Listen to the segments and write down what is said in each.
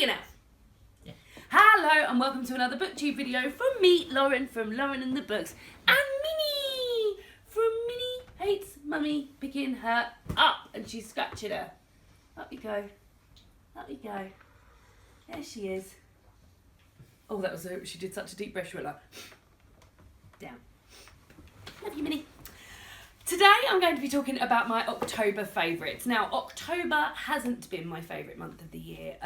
big enough. Yeah. Hello and welcome to another booktube video from me, Lauren, from Lauren and the Books, and Minnie from Minnie Hates Mummy picking her up, and she's scratching her. Up you go. Up you go. There she is. Oh, that was she did such a deep breath. She went like down. Love you, Minnie. Today I'm going to be talking about my October favourites. Now, October hasn't been my favourite month of the year.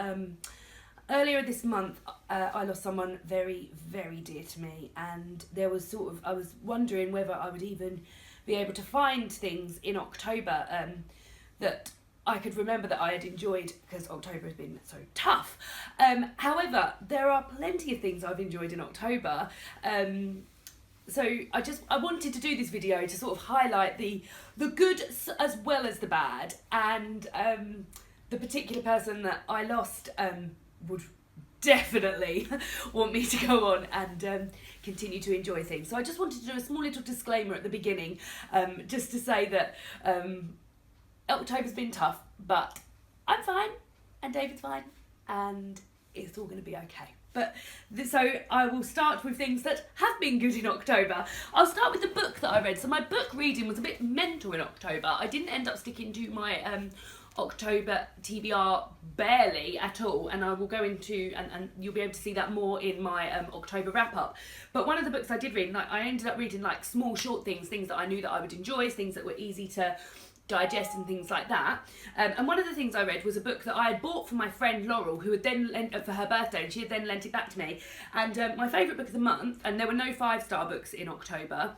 Earlier this month, I lost someone very, very dear to me, and there was I was wondering whether I would even be able to find things in October that I could remember that I had enjoyed, because October has been so tough. However, there are plenty of things I've enjoyed in October. So I wanted to do this video to sort of highlight the good as well as the bad, and the particular person that I lost would definitely want me to go on and continue to enjoy things. So I just wanted to do a small little disclaimer at the beginning, just to say that October's been tough, but I'm fine, and David's fine, and it's all going to be okay. But so I will start with things that have been good in October. I'll start with the book that I read. So my book reading was a bit mental in October. I didn't end up sticking to my October TBR barely at all, and I will go into, and you'll be able to see that more in my October wrap up. But one of the books I did read, like I ended up reading like small short things that I knew that I would enjoy, things that were easy to digest and things like that. And one of the things I read was a book that I had bought for my friend Laurel, who had then lent for her birthday, and she had then lent it back to me. And my favourite book of the month, and there were no 5-star books in October,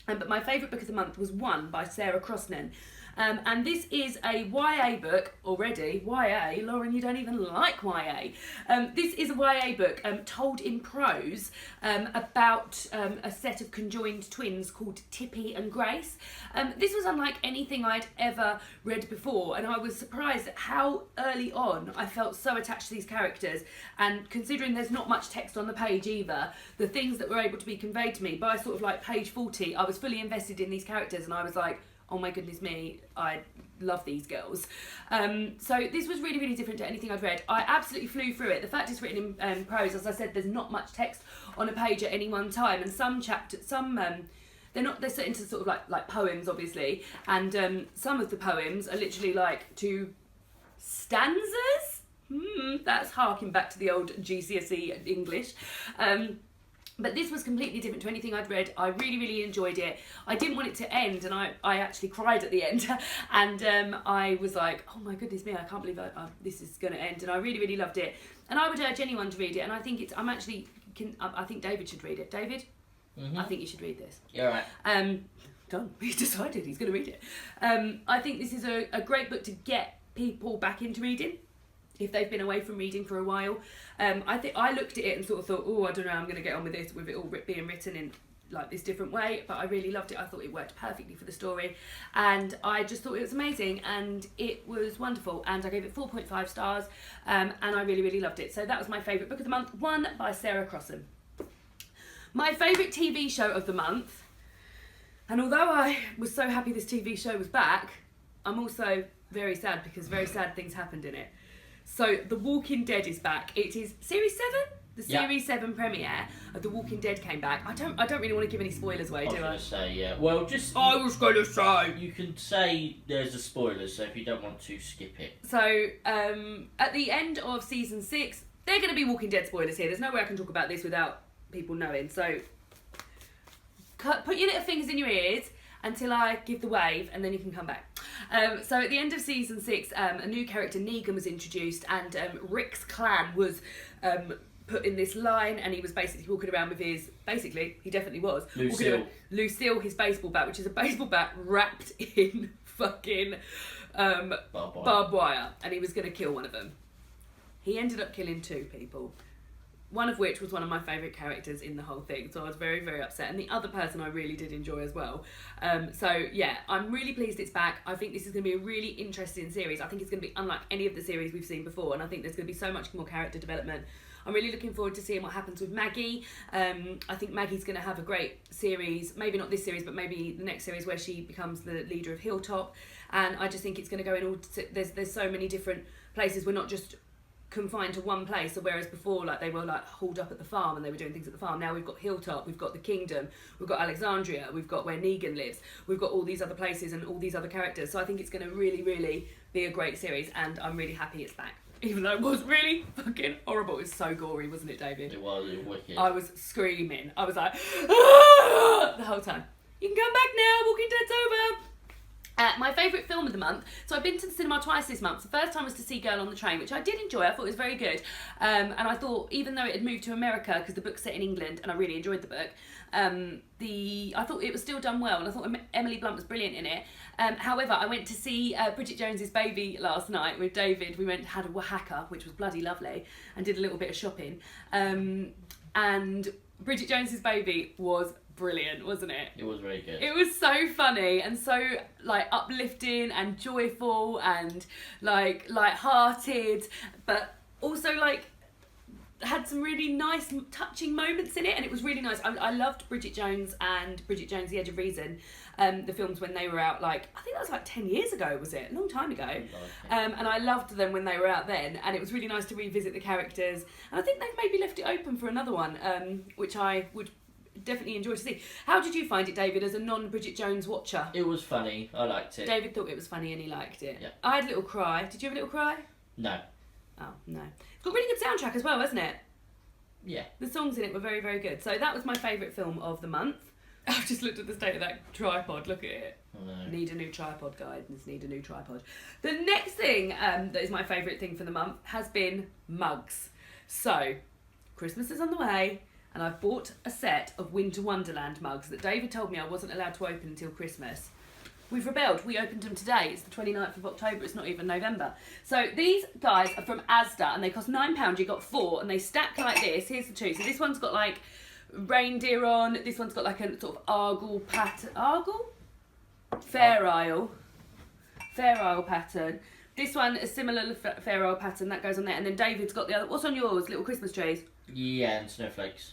but my favourite book of the month was One by Sarah Crosnan. And this is a YA book already. YA? Lauren, you don't even like YA. This is a YA book told in prose about a set of conjoined twins called Tippy and Grace. This was unlike anything I'd ever read before, and I was surprised at how early on I felt so attached to these characters. And considering there's not much text on the page either, the things that were able to be conveyed to me by sort of like page 40, I was fully invested in these characters, and I was like, oh my goodness me, I love these girls. So this was really, really different to anything I'd read. I absolutely flew through it. The fact it's written in prose, as I said, there's not much text on a page at any one time, and some they're set into sort of like poems, obviously, and some of the poems are literally like 2 stanzas. That's harking back to the old GCSE English. But this was completely different to anything I'd read. I really, really enjoyed it. I didn't want it to end, and I actually cried at the end. And I was like, oh my goodness me, I can't believe this is going to end. And I really, really loved it. And I would urge anyone to read it. And I think I think David should read it. David? Mm-hmm. I think you should read this. You're right. Done. He's decided he's going to read it. I think this is a great book to get people back into reading if they've been away from reading for a while. I think I looked at it and sort of thought, oh, I don't know, I'm going to get on with this, with it all being written in like this different way, but I really loved it. I thought it worked perfectly for the story, and I just thought it was amazing, and it was wonderful, and I gave it 4.5 stars, and I really, really loved it. So that was my favourite book of the month, One by Sarah Crossan. My favourite TV show of the month, and although I was so happy this TV show was back, I'm also very sad because very sad things happened in it. So The Walking Dead is back. It is series 7. The series 7 premiere of The Walking Dead came back. I don't really want to give any spoilers away, do I? I was going to say, yeah. Well, I was going to say. You can say there's a spoiler, so if you don't want to, skip it. So at the end of season 6, there are going to be Walking Dead spoilers here. There's no way I can talk about this without people knowing. So put your little fingers in your ears until I give the wave, and then you can come back. So at the end of season 6, a new character, Negan, was introduced, and Rick's clan was put in this line, and he was basically walking around with his, he definitely was, Lucille, his baseball bat, which is a baseball bat wrapped in fucking barbed wire, and he was going to kill one of them. He ended up killing 2 people. One of which was one of my favourite characters in the whole thing, so I was very, very upset. And the other person I really did enjoy as well. So yeah, I'm really pleased it's back. I think this is going to be a really interesting series. I think it's going to be unlike any of the series we've seen before, and I think there's going to be so much more character development. I'm really looking forward to seeing what happens with Maggie. I think Maggie's going to have a great series, maybe not this series, but maybe the next series where she becomes the leader of Hilltop. And I just think it's going to go in all... There's so many different places. We're not just confined to one place. So whereas before, like, they were like hauled up at the farm and they were doing things at the farm. Now we've got Hilltop, we've got the Kingdom, we've got Alexandria, we've got where Negan lives, we've got all these other places and all these other characters. So I think it's going to really, really be a great series, and I'm really happy it's back. Even though it was really fucking horrible. It was so gory, wasn't it, David? It was wicked. I was screaming. I was like, "Ah!" the whole time. You can come back now, Walking Dead's over. My favourite film of the month. So I've been to the cinema twice this month. The first time was to see Girl on the Train, which I did enjoy. I thought it was very good. And I thought, even though it had moved to America, because the book's set in England, and I really enjoyed the book, I thought it was still done well, and I thought Emily Blunt was brilliant in it. However, I went to see Bridget Jones's Baby last night with David. We had a Oaxaca, which was bloody lovely, and did a little bit of shopping. And Bridget Jones's Baby was brilliant, wasn't it? It was very good. It was so funny and so like uplifting and joyful and like light-hearted, but also like had some really nice touching moments in it, and it was really nice. I loved Bridget Jones and Bridget Jones: The Edge of Reason, the films when they were out, like I think that was like 10 years ago, was it? A long time ago. And I loved them when they were out then, and it was really nice to revisit the characters, and I think they've maybe left it open for another one, which I would definitely enjoy to see. How did you find it, David, as a non-Bridget Jones watcher? It was funny. I liked it. David thought it was funny and he liked it. Yeah. I had a little cry. Did you have a little cry? No. Oh, no. It's got a really good soundtrack as well, hasn't it? Yeah. The songs in it were very, very good. So that was my favourite film of the month. I've just looked at the state of that tripod. Look at it. Oh, no. Need a new tripod, guidance. Need a new tripod. The next thing that is my favourite thing for the month has been mugs. So, Christmas is on the way, and I've bought a set of Winter Wonderland mugs that David told me I wasn't allowed to open until Christmas. We've rebelled. We opened them today. It's the 29th of October. It's not even November. So these guys are from Asda, and they cost £9. You got 4, and they stack like this. Here's the 2. So this one's got like reindeer on. This one's got like a sort of Argyle pattern. Argyle? Fair Isle pattern. This one, a similar Fair Isle pattern that goes on there. And then David's got the other. What's on yours? Little Christmas trees? Yeah, and snowflakes.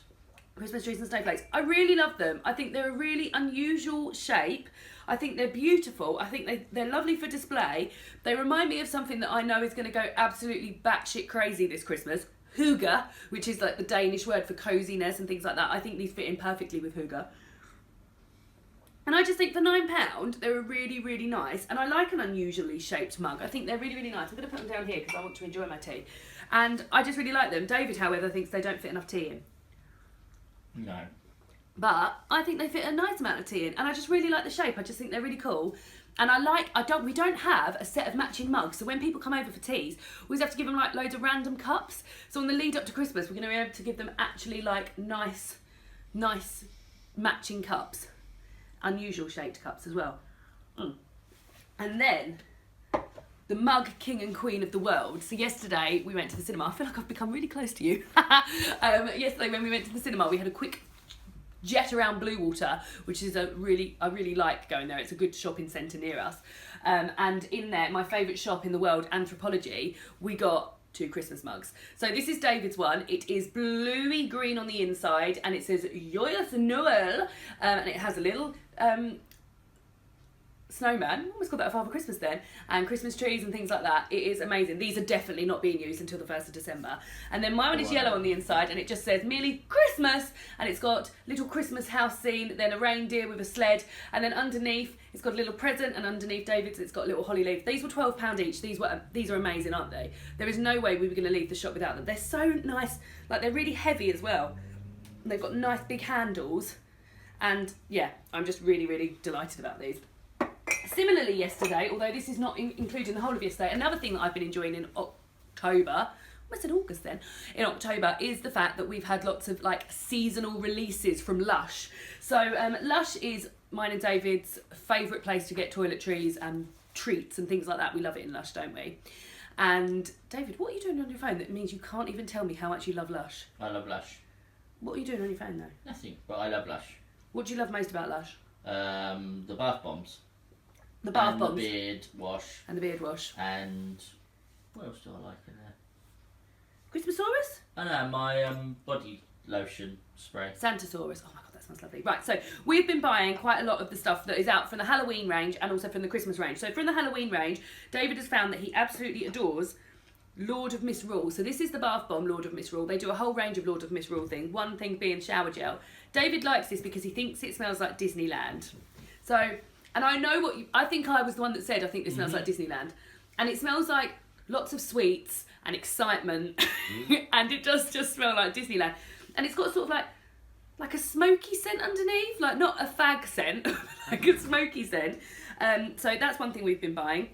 Christmas trees and snowflakes. I really love them. I think they're a really unusual shape. I think they're beautiful. I think they're lovely for display. They remind me of something that I know is going to go absolutely batshit crazy this Christmas. Hygge, which is like the Danish word for coziness and things like that. I think these fit in perfectly with Hygge. And I just think for £9, they're really, really nice. And I like an unusually shaped mug. I think they're really, really nice. I'm going to put them down here because I want to enjoy my tea. And I just really like them. David, however, thinks they don't fit enough tea in. No. But I think they fit a nice amount of tea in, and I just really like the shape. I just think they're really cool. And we don't have a set of matching mugs, so when people come over for teas, we just have to give them like loads of random cups. So on the lead up to Christmas, we're going to be able to give them actually like nice matching cups. Unusual shaped cups as well. And then the mug king and queen of the world. So yesterday we went to the cinema. I feel like I've become really close to you. Yesterday when we went to the cinema, we had a quick jet around Bluewater, which is I really like going there. It's a good shopping centre near us. And in there, my favourite shop in the world, Anthropology, we got 2 Christmas mugs. So this is David's one. It is bluey green on the inside, and it says Joyeux Noël, and it has a little snowman, almost got that Father Christmas then, and Christmas trees and things like that. It is amazing. These are definitely not being used until the 1st of December. And then my one is yellow on the inside, and it just says merely Christmas, and it's got little Christmas house scene, then a reindeer with a sled, and then underneath it's got a little present, and underneath David's it's got a little holly leaf. These were £12 each. These are amazing, aren't they? There is no way we were going to leave the shop without them. They're so nice. Like, they're really heavy as well. And they've got nice big handles, and yeah, I'm just really, really delighted about these. Similarly yesterday, although this is not included in the whole of yesterday, another thing that I've been enjoying in October, I said August then, in October, is the fact that we've had lots of like seasonal releases from Lush. So Lush is mine and David's favourite place to get toiletries and treats and things like that. We love it in Lush, don't we? And David, what are you doing on your phone that means you can't even tell me how much you love Lush? I love Lush. What are you doing on your phone though? Nothing, but I love Lush. What do you love most about Lush? The bath bombs. The bath and bombs. The beard wash. And the beard wash. And what else do I like in there? Christmasaurus? Oh no, my body lotion spray. Santasaurus. Oh my god, that smells lovely. Right, so we've been buying quite a lot of the stuff that is out from the Halloween range and also from the Christmas range. So from the Halloween range, David has found that he absolutely adores Lord of Misrule. So this is the bath bomb, Lord of Misrule. They do a whole range of Lord of Misrule things. One thing being shower gel. David likes this because he thinks it smells like Disneyland. So, and I know what I think I was the one that said I think this smells like Disneyland. And it smells like lots of sweets and excitement. And it does just smell like Disneyland. And it's got sort of like a smoky scent underneath. Like not a fag scent, like a smoky scent. So that's one thing we've been buying.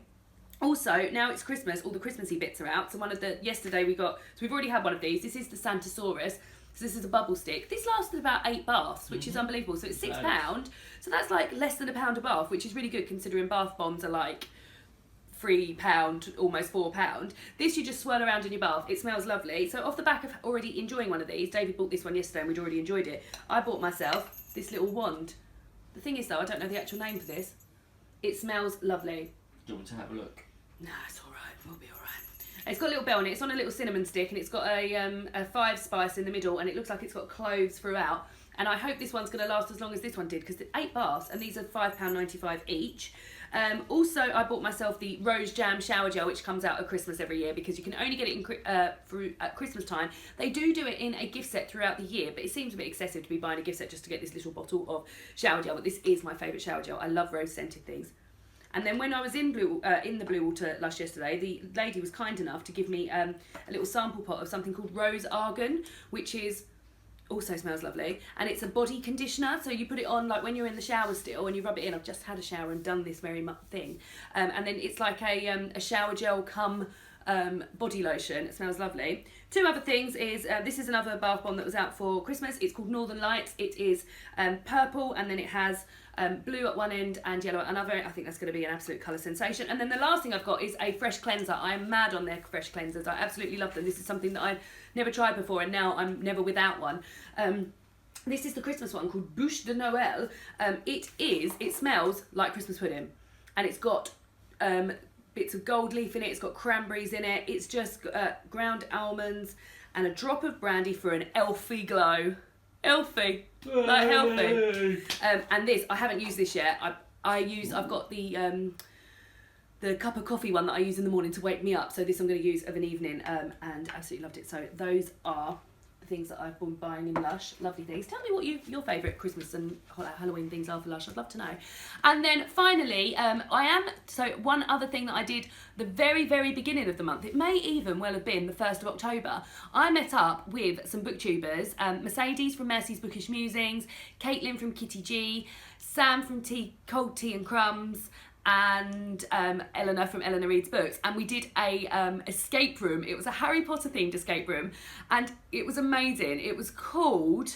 Also, now it's Christmas, all the Christmassy bits are out. So yesterday we got, so we've already had one of these. This is the Santosaurus. So this is a bubble stick. This lasted about 8 baths, which is unbelievable. So it's £6. So that's like less than £1 a bath, which is really good considering bath bombs are like £3, almost £4. This you just swirl around in your bath. It smells lovely. So off the back of already enjoying one of these, David bought this one yesterday and we'd already enjoyed it. I bought myself this little wand. The thing is though, I don't know the actual name for this. It smells lovely. Do you want me to have a look? No, it's all right. We'll be all right. It's got a little bell on it. It's on a little cinnamon stick, and it's got a 5 spice in the middle, and it looks like it's got cloves throughout. And I hope this one's going to last as long as this one did, because it's 8 baths, and these are £5.95 each. Also, I bought myself the Rose Jam Shower Gel, which comes out at Christmas every year, because you can only get it at Christmas time. They do it in a gift set throughout the year, but it seems a bit excessive to be buying a gift set just to get this little bottle of shower gel. But this is my favourite shower gel. I love rose scented things. And then when I was in the Blue Water Lush yesterday, the lady was kind enough to give me a little sample pot of something called Rose Argan, which also smells lovely. And it's a body conditioner, so you put it on like when you're in the shower still and you rub it in. I've just had a shower and done this very thing. And then it's like a shower gel cum body lotion. It smells lovely. 2 other things is, this is another bath bomb that was out for Christmas. It's called Northern Lights. It is purple, and then it has blue at one end and yellow at another. I think that's going to be an absolute colour sensation. And then the last thing I've got is a fresh cleanser. I'm mad on their fresh cleansers. I absolutely love them. This is something that I've never tried before, and now I'm never without one. This is the Christmas one called Bouche de Noël. It smells like Christmas pudding, and it's got bits of gold leaf in it. It's got cranberries in it. It's just ground almonds and a drop of brandy for an elfy glow. Elfy, like healthy. And this, I haven't used this yet. I've got the cup of coffee one that I use in the morning to wake me up. So this I'm going to use of an evening, and absolutely loved it. So those are the things that I've been buying in Lush. Lovely things. Tell me what your favourite Christmas and Halloween things are for Lush. I'd love to know. And then finally, one other thing that I did the very, very beginning of the month, it may even well have been the 1st of October, I met up with some booktubers, Mercedes from Mercy's Bookish Musings, Caitlin from Kitty G, Sam from Cold Tea and Crumbs, and Eleanor from Eleanor Reads Books, and we did a escape room. It was a Harry Potter themed escape room, and it was amazing. It was called,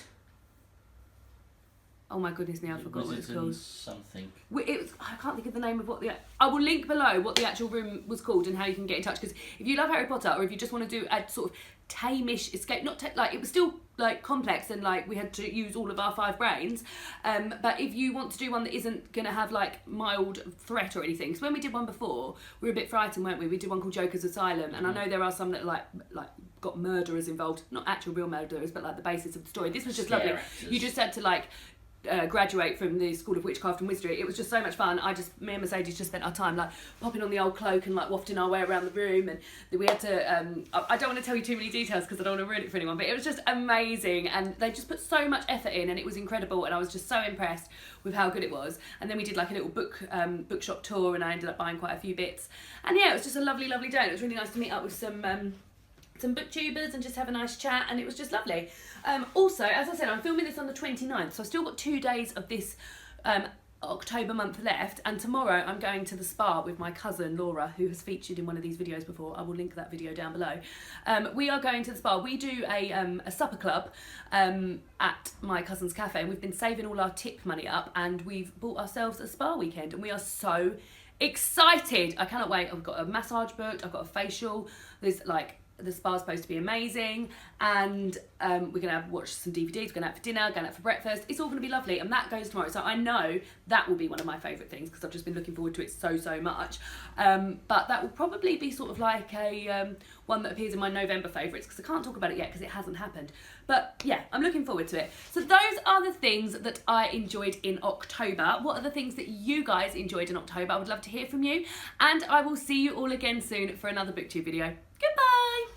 oh my goodness me, I forgot what it's called. Something. I can't think of the name of I will link below what the actual room was called and how you can get in touch, because if you love Harry Potter, or if you just want to do a sort of tame-ish escape, it was still like complex and like we had to use all of our 5 brains, but if you want to do one that isn't gonna have like mild threat or anything, because when we did one before we were a bit frightened, weren't we? We did one called Joker's Asylum, and I know there are some that like got murderers involved, not actual real murderers, but like the basis of the story. This was just lovely. You just had to like graduate from the School of Witchcraft and Wizardry. It was just so much fun. Me and Mercedes just spent our time like popping on the old cloak and like wafting our way around the room, and we had to I don't want to tell you too many details because I don't want to ruin it for anyone, but it was just amazing, and they just put so much effort in, and it was incredible, and I was just so impressed with how good it was. And then we did like a little bookshop tour, and I ended up buying quite a few bits, and yeah, it was just a lovely day, and it was really nice to meet up with some booktubers and just have a nice chat, and it was just lovely. Also, as I said, I'm filming this on the 29th, so I've still got 2 days of this October month left, and tomorrow I'm going to the spa with my cousin Laura, who has featured in one of these videos before. I will link that video down below. We are going to the spa. We do a supper club at my cousin's cafe, and we've been saving all our tip money up, and we've bought ourselves a spa weekend, and we are so excited. I cannot wait. I've got a massage booked, I've got a facial, there's like, the spa's supposed to be amazing, and we're going to watch some DVDs, we're going out for dinner, going out for breakfast. It's all going to be lovely, and that goes tomorrow. So I know that will be one of my favourite things, because I've just been looking forward to it so much. But that will probably be sort of like a one that appears in my November favourites, because I can't talk about it yet because it hasn't happened. But yeah, I'm looking forward to it. So those are the things that I enjoyed in October. What are the things that you guys enjoyed in October? I would love to hear from you. And I will see you all again soon for another BookTube video. Goodbye!